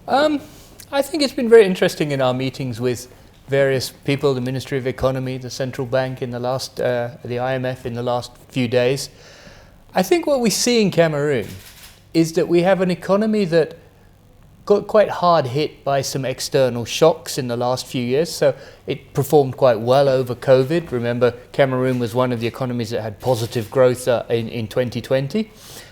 I think it's been very interesting in our meetings with various people, the Ministry of Economy, the Central Bank in the last, the IMF in the last few days. I think what we see in Cameroon is that we have an economy that got quite hard hit by some external shocks in the last few years. So it performed quite well over COVID. Remember, Cameroon was one of the economies that had positive growth in 2020.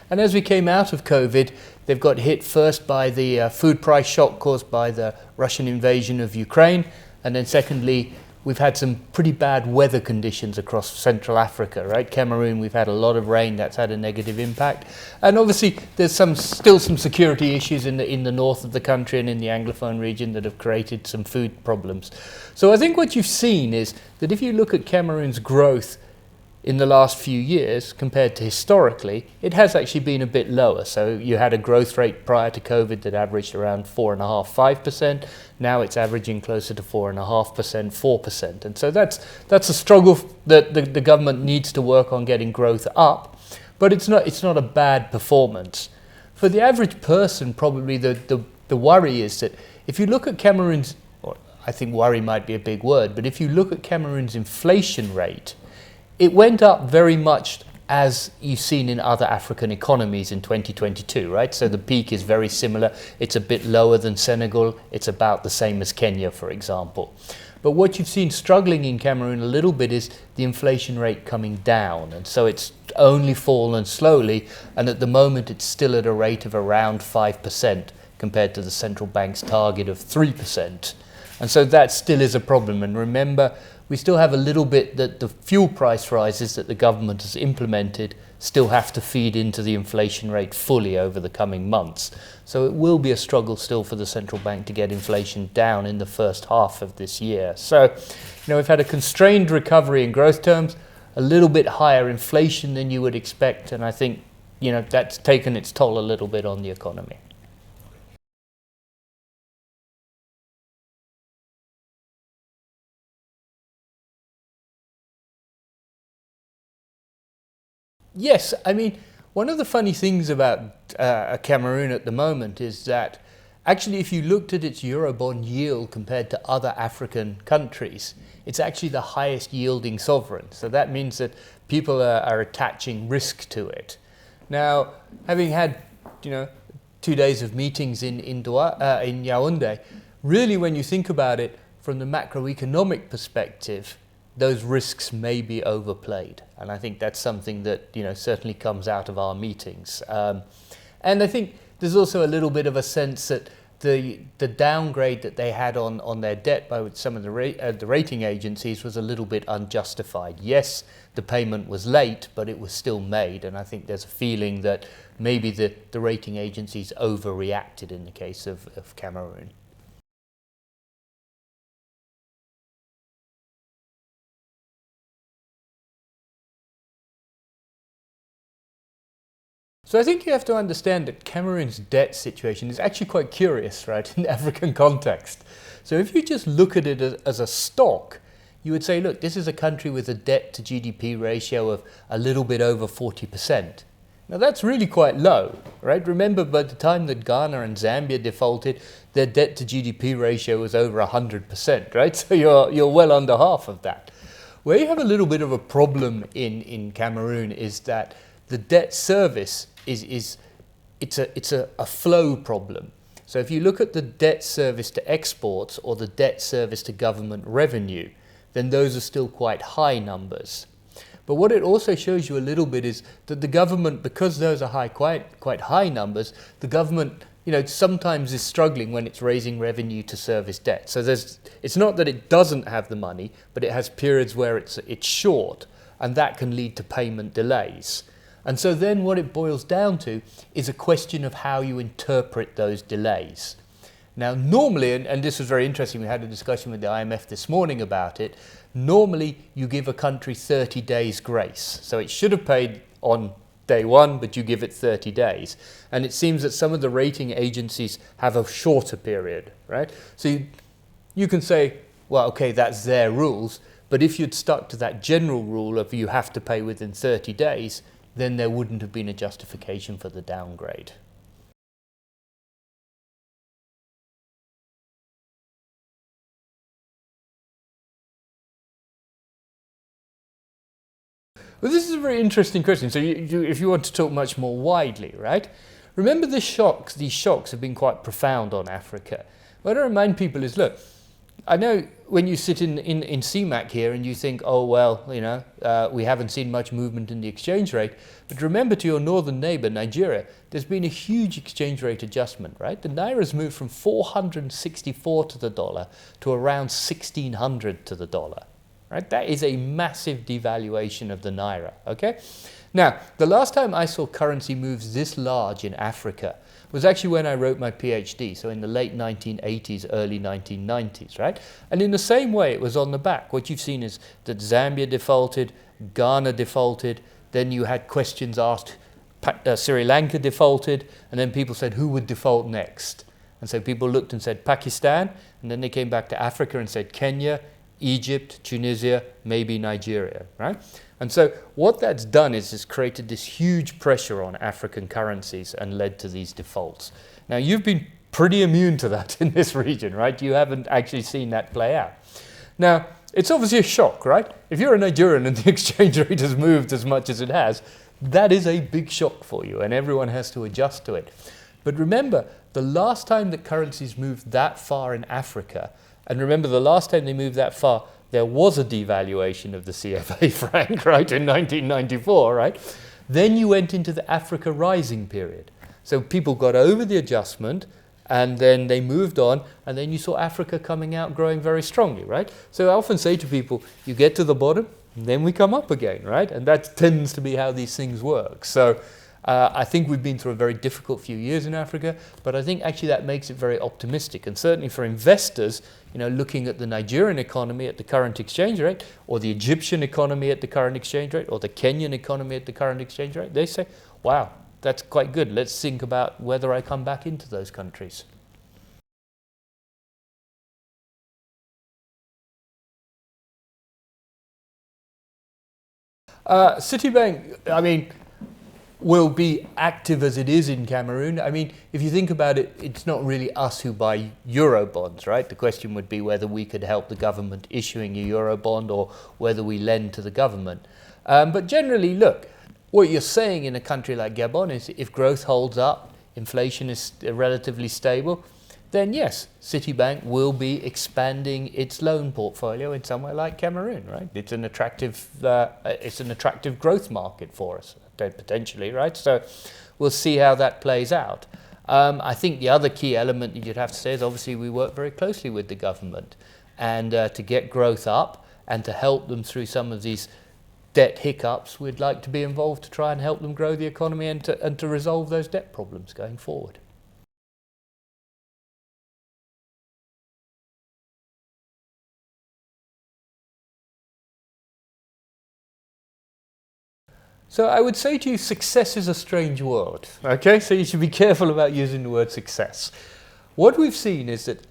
And as we came out of COVID, they've got hit first by the food price shock caused by the Russian invasion of Ukraine. And then secondly, we've had some pretty bad weather conditions across Central Africa, right? Cameroon, we've had a lot of rain, that's had a negative impact. And obviously, there's still some security issues in the north of the country and in the Anglophone region that have created some food problems. So I think what you've seen is that if you look at Cameroon's growth in the last few years compared to historically, it has actually been a bit lower. So you had a growth rate prior to COVID that averaged around 4.5%, 5%. Now it's averaging closer to 4.5%, 4%. And so that's a struggle that the government needs to work on getting growth up, but it's not a bad performance. For the average person, probably the worry is that if you look at Cameroon's, or I think worry might be a big word, but if you look at Cameroon's inflation rate, it went up very much as you've seen in other African economies in 2022, right? So the peak is very similar. It's a bit lower than Senegal. It's about the same as Kenya, for example. But what you've seen struggling in Cameroon a little bit is the inflation rate coming down. And so it's only fallen slowly. And at the moment, it's still at a rate of around 5% compared to the central bank's target of 3%. And so that still is a problem. And remember, we still have a little bit that the fuel price rises that the government has implemented still have to feed into the inflation rate fully over the coming months. So it will be a struggle still for the central bank to get inflation down in the first half of this year. So, we've had a constrained recovery in growth terms, a little bit higher inflation than you would expect, and I think, that's taken its toll a little bit on the economy. Yes, I mean, one of the funny things about Cameroon at the moment is that actually if you looked at its Eurobond yield compared to other African countries, it's actually the highest yielding sovereign. So that means that people are attaching risk to it. Now, having had 2 days of meetings in Yaoundé, really when you think about it from the macroeconomic perspective, those risks may be overplayed. And I think that's something that certainly comes out of our meetings. And I think there's also a little bit of a sense that the downgrade that they had on their debt by some of the rating agencies was a little bit unjustified. Yes, the payment was late, but it was still made. And I think there's a feeling that maybe the rating agencies overreacted in the case of Cameroon. So I think you have to understand that Cameroon's debt situation is actually quite curious, right, in the African context. So if you just look at it as a stock, you would say, look, this is a country with a debt to GDP ratio of a little bit over 40%. Now that's really quite low, right? Remember, by the time that Ghana and Zambia defaulted, their debt to GDP ratio was over 100%, right? So you're well under half of that. Where you have a little bit of a problem in Cameroon is that the debt service it's a flow problem. So if you look at the debt service to exports or the debt service to government revenue, then those are still quite high numbers. But what it also shows you a little bit is that the government, because those are quite high numbers, the government sometimes is struggling when it's raising revenue to service debt. So it's not that it doesn't have the money, but it has periods where it's short, and that can lead to payment delays. And so then what it boils down to is a question of how you interpret those delays. Now normally, and this was very interesting, we had a discussion with the IMF this morning about it, normally you give a country 30 days grace. So it should have paid on day one, but you give it 30 days. And it seems that some of the rating agencies have a shorter period, right? So you can say, well, okay, that's their rules, but if you'd stuck to that general rule of you have to pay within 30 days, then there wouldn't have been a justification for the downgrade. Well, this is a very interesting question. So if you want to talk much more widely, right? Remember these shocks have been quite profound on Africa. What I remind people is, look, I know when you sit in CMAC here and you think, oh, well, we haven't seen much movement in the exchange rate. But remember, to your northern neighbor, Nigeria, there's been a huge exchange rate adjustment, right? The Naira's moved from 464 to the dollar to around 1600 to the dollar, right? That is a massive devaluation of the Naira, okay? Now, the last time I saw currency moves this large in Africa was actually when I wrote my PhD, so in the late 1980s, early 1990s, right? And in the same way, it was on the back. What you've seen is that Zambia defaulted, Ghana defaulted, then you had questions asked, Sri Lanka defaulted, and then people said, who would default next? And so people looked and said Pakistan, and then they came back to Africa and said Kenya, Egypt, Tunisia, maybe Nigeria, right? And so what that's done is it's created this huge pressure on African currencies and led to these defaults. Now, you've been pretty immune to that in this region, right? You haven't actually seen that play out. Now, it's obviously a shock, right? If you're a Nigerian and the exchange rate has moved as much as it has, that is a big shock for you, and everyone has to adjust to it. But remember, the last time that currencies moved that far in Africa, and remember the last time they moved that far, there was a devaluation of the CFA franc, right, in 1994, right? Then you went into the Africa rising period. So people got over the adjustment, and then they moved on, and then you saw Africa coming out growing very strongly, right? So I often say to people, you get to the bottom, and then we come up again, right? And that tends to be how these things work. So I think we've been through a very difficult few years in Africa, but I think actually that makes it very optimistic. And certainly for investors, looking at the Nigerian economy at the current exchange rate, or the Egyptian economy at the current exchange rate, or the Kenyan economy at the current exchange rate, they say, wow, that's quite good. Let's think about whether I come back into those countries. Citibank, will be active as it is in Cameroon. If you think about it, it's not really us who buy euro bonds, right? The question would be whether we could help the government issuing a euro bond or whether we lend to the government. But generally, look, what you're saying in a country like Gabon is if growth holds up, inflation is relatively stable, then yes, Citibank will be expanding its loan portfolio in somewhere like Cameroon, right? It's an attractive growth market for us, potentially, right? So we'll see how that plays out. I think the other key element that you'd have to say is obviously we work very closely with the government, and to get growth up and to help them through some of these debt hiccups, we'd like to be involved to try and help them grow the economy and to resolve those debt problems going forward. So I would say to you, success is a strange word, okay? So you should be careful about using the word success. What we've seen is that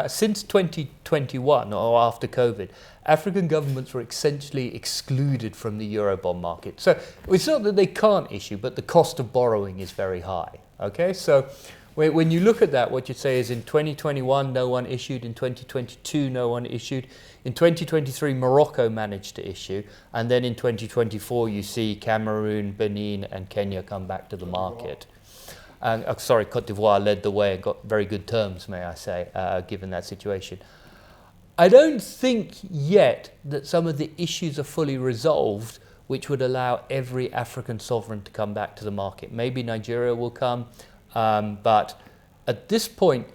since 2021, or after COVID, African governments were essentially excluded from the Eurobond market. So it's not that they can't issue, but the cost of borrowing is very high, okay? So when you look at that, what you'd say is in 2021, no one issued. In 2022, no one issued. In 2023, Morocco managed to issue. And then in 2024, you see Cameroon, Benin, and Kenya come back to the market. Cote d'Ivoire led the way and got very good terms, may I say, given that situation. I don't think yet that some of the issues are fully resolved, which would allow every African sovereign to come back to the market. Maybe Nigeria will come. But at this point,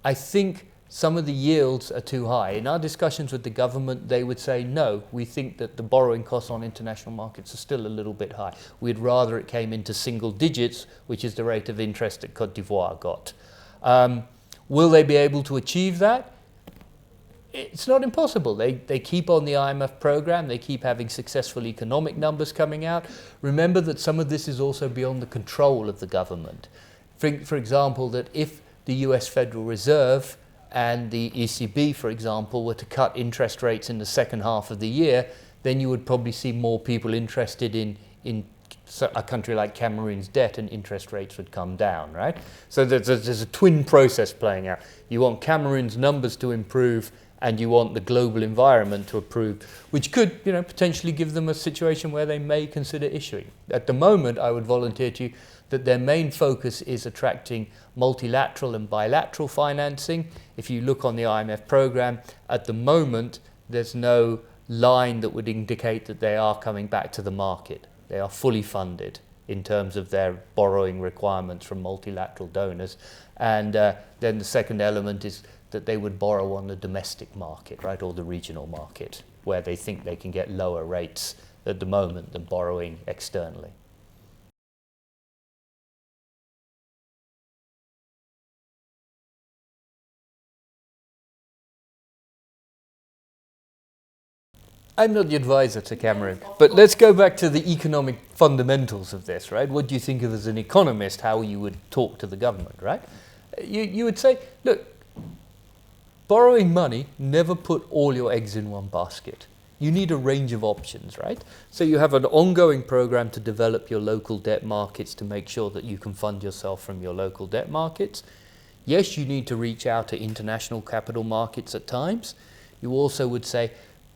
I think some of the yields are too high. In our discussions with the government, they would say, no, we think that the borrowing costs on international markets are still a little bit high. We'd rather it came into single digits, which is the rate of interest that Cote d'Ivoire got. Will they be able to achieve that? It's not impossible. They keep on the IMF program. They keep having successful economic numbers coming out. Remember that some of this is also beyond the control of the government. For example, that if the US Federal Reserve and the ECB, for example, were to cut interest rates in the second half of the year, then you would probably see more people interested in a country like Cameroon's debt, and interest rates would come down, right? So there's a twin process playing out. You want Cameroon's numbers to improve and you want the global environment to approve, which could, potentially give them a situation where they may consider issuing. At the moment, I would volunteer to you that their main focus is attracting multilateral and bilateral financing. If you look on the IMF program, at the moment, there's no line that would indicate that they are coming back to the market. They are fully funded in terms of their borrowing requirements from multilateral donors. And then the second element is that they would borrow on the domestic market, right, or the regional market, where they think they can get lower rates at the moment than borrowing externally. I'm not the advisor to Cameroun, but let's go back to the economic fundamentals of this, right? What do you think of as an economist, how you would talk to the government, right? You would say, look, borrowing money, never put all your eggs in one basket. You need a range of options, right? So you have an ongoing program to develop your local debt markets to make sure that you can fund yourself from your local debt markets. Yes, you need to reach out to international capital markets at times. You also would say,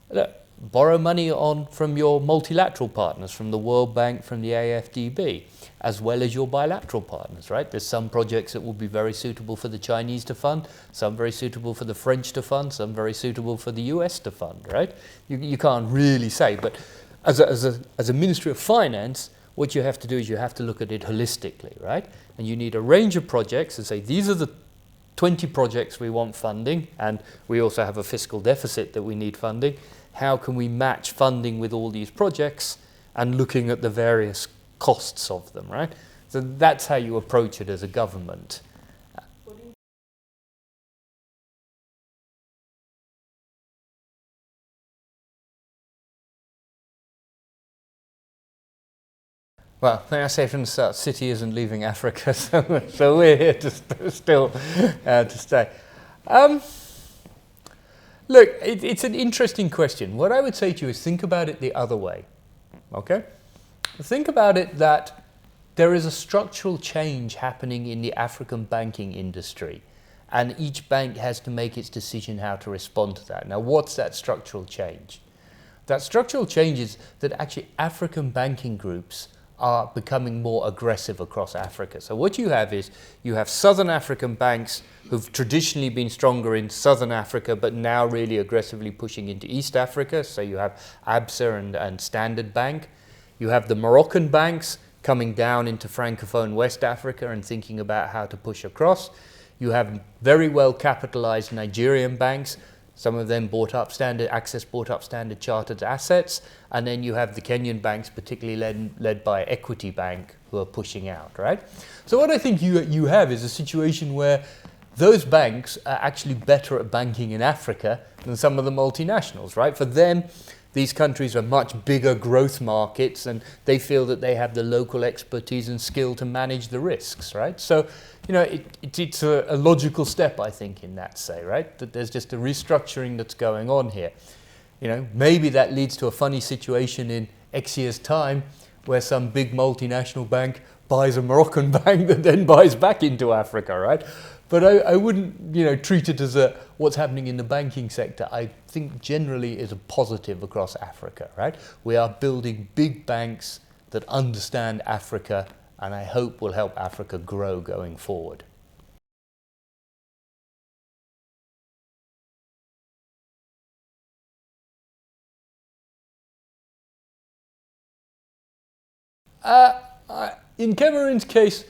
look, borrow money from your multilateral partners, from the World Bank, from the AFDB, as well as your bilateral partners, right? There's some projects that will be very suitable for the Chinese to fund, some very suitable for the French to fund, some very suitable for the US to fund, right? You can't really say, but as a Ministry of Finance, what you have to do is you have to look at it holistically, right? And you need a range of projects and say, these are the 20 projects we want funding, and we also have a fiscal deficit that we need funding. How can we match funding with all these projects and looking at the various costs of them, right? So that's how you approach it as a government. Well, may I say from the start, Citi isn't leaving Africa, so we're here to still to stay. Look, it's an interesting question. What I would say to you is think about it the other way, okay? Think about it that there is a structural change happening in the African banking industry, and each bank has to make its decision how to respond to that. Now, what's that structural change? That structural change is that actually African banking groups are becoming more aggressive across Africa. So what you have is, you have Southern African banks who've traditionally been stronger in Southern Africa, but now really aggressively pushing into East Africa. So you have ABSA and Standard Bank. You have the Moroccan banks coming down into Francophone West Africa and thinking about how to push across. You have very well capitalized Nigerian banks. Some of them Access bought up Standard Chartered assets. And then you have the Kenyan banks, particularly led by Equity Bank, who are pushing out, right? So what I think you have is a situation where those banks are actually better at banking in Africa than some of the multinationals, right? For them, these countries are much bigger growth markets, and they feel that they have the local expertise and skill to manage the risks, right? So, it's a logical step, I think, in that say, right? That there's just a restructuring that's going on here. Maybe that leads to a funny situation in X years' time where some big multinational bank buys a Moroccan bank that then buys back into Africa, right? But I wouldn't, treat it as what's happening in the banking sector. I think generally is a positive across Africa, right? We are building big banks that understand Africa, and I hope will help Africa grow going forward. In Cameroon's case,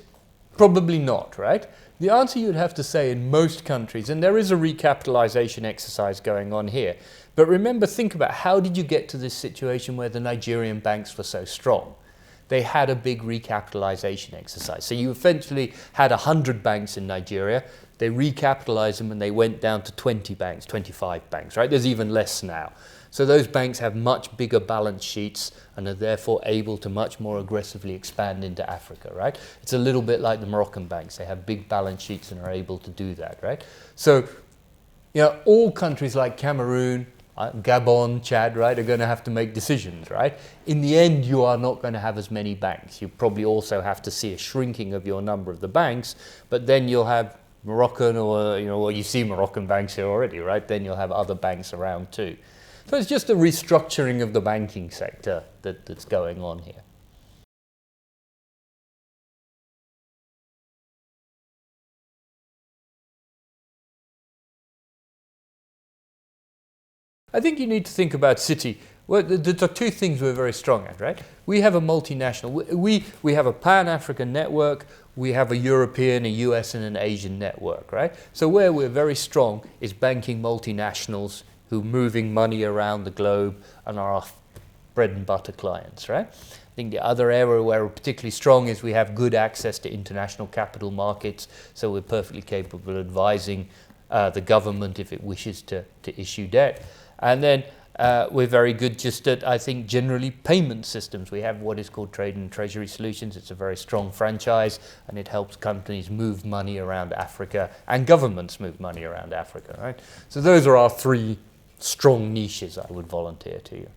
probably not, right? The answer you'd have to say in most countries, and there is a recapitalization exercise going on here, but remember, think about how did you get to this situation where the Nigerian banks were so strong? They had a big recapitalization exercise. So you eventually had 100 banks in Nigeria, they recapitalized them and they went down to 20 banks, 25 banks, right? There's even less now. So those banks have much bigger balance sheets and are therefore able to much more aggressively expand into Africa, right? It's a little bit like the Moroccan banks. They have big balance sheets and are able to do that, right? So, all countries like Cameroon, Gabon, Chad, right, are going to have to make decisions, right? In the end, you are not going to have as many banks. You probably also have to see a shrinking of your number of the banks, but then you'll have Moroccan or, well, you see Moroccan banks here already, right? Then you'll have other banks around too. So it's just a restructuring of the banking sector that's going on here. I think you need to think about Citi. Well, there are two things we're very strong at, right? We have a multinational. We have a Pan-African network. We have a European, a US, and an Asian network, right? So where we're very strong is banking multinationals who are moving money around the globe and are our bread and butter clients, right? I think the other area where we're particularly strong is we have good access to international capital markets, so we're perfectly capable of advising the government if it wishes to issue debt. And then we're very good just at, I think, generally payment systems. We have what is called Trade and Treasury Solutions. It's a very strong franchise, and it helps companies move money around Africa and governments move money around Africa, right? So those are our three strong niches I would volunteer to you.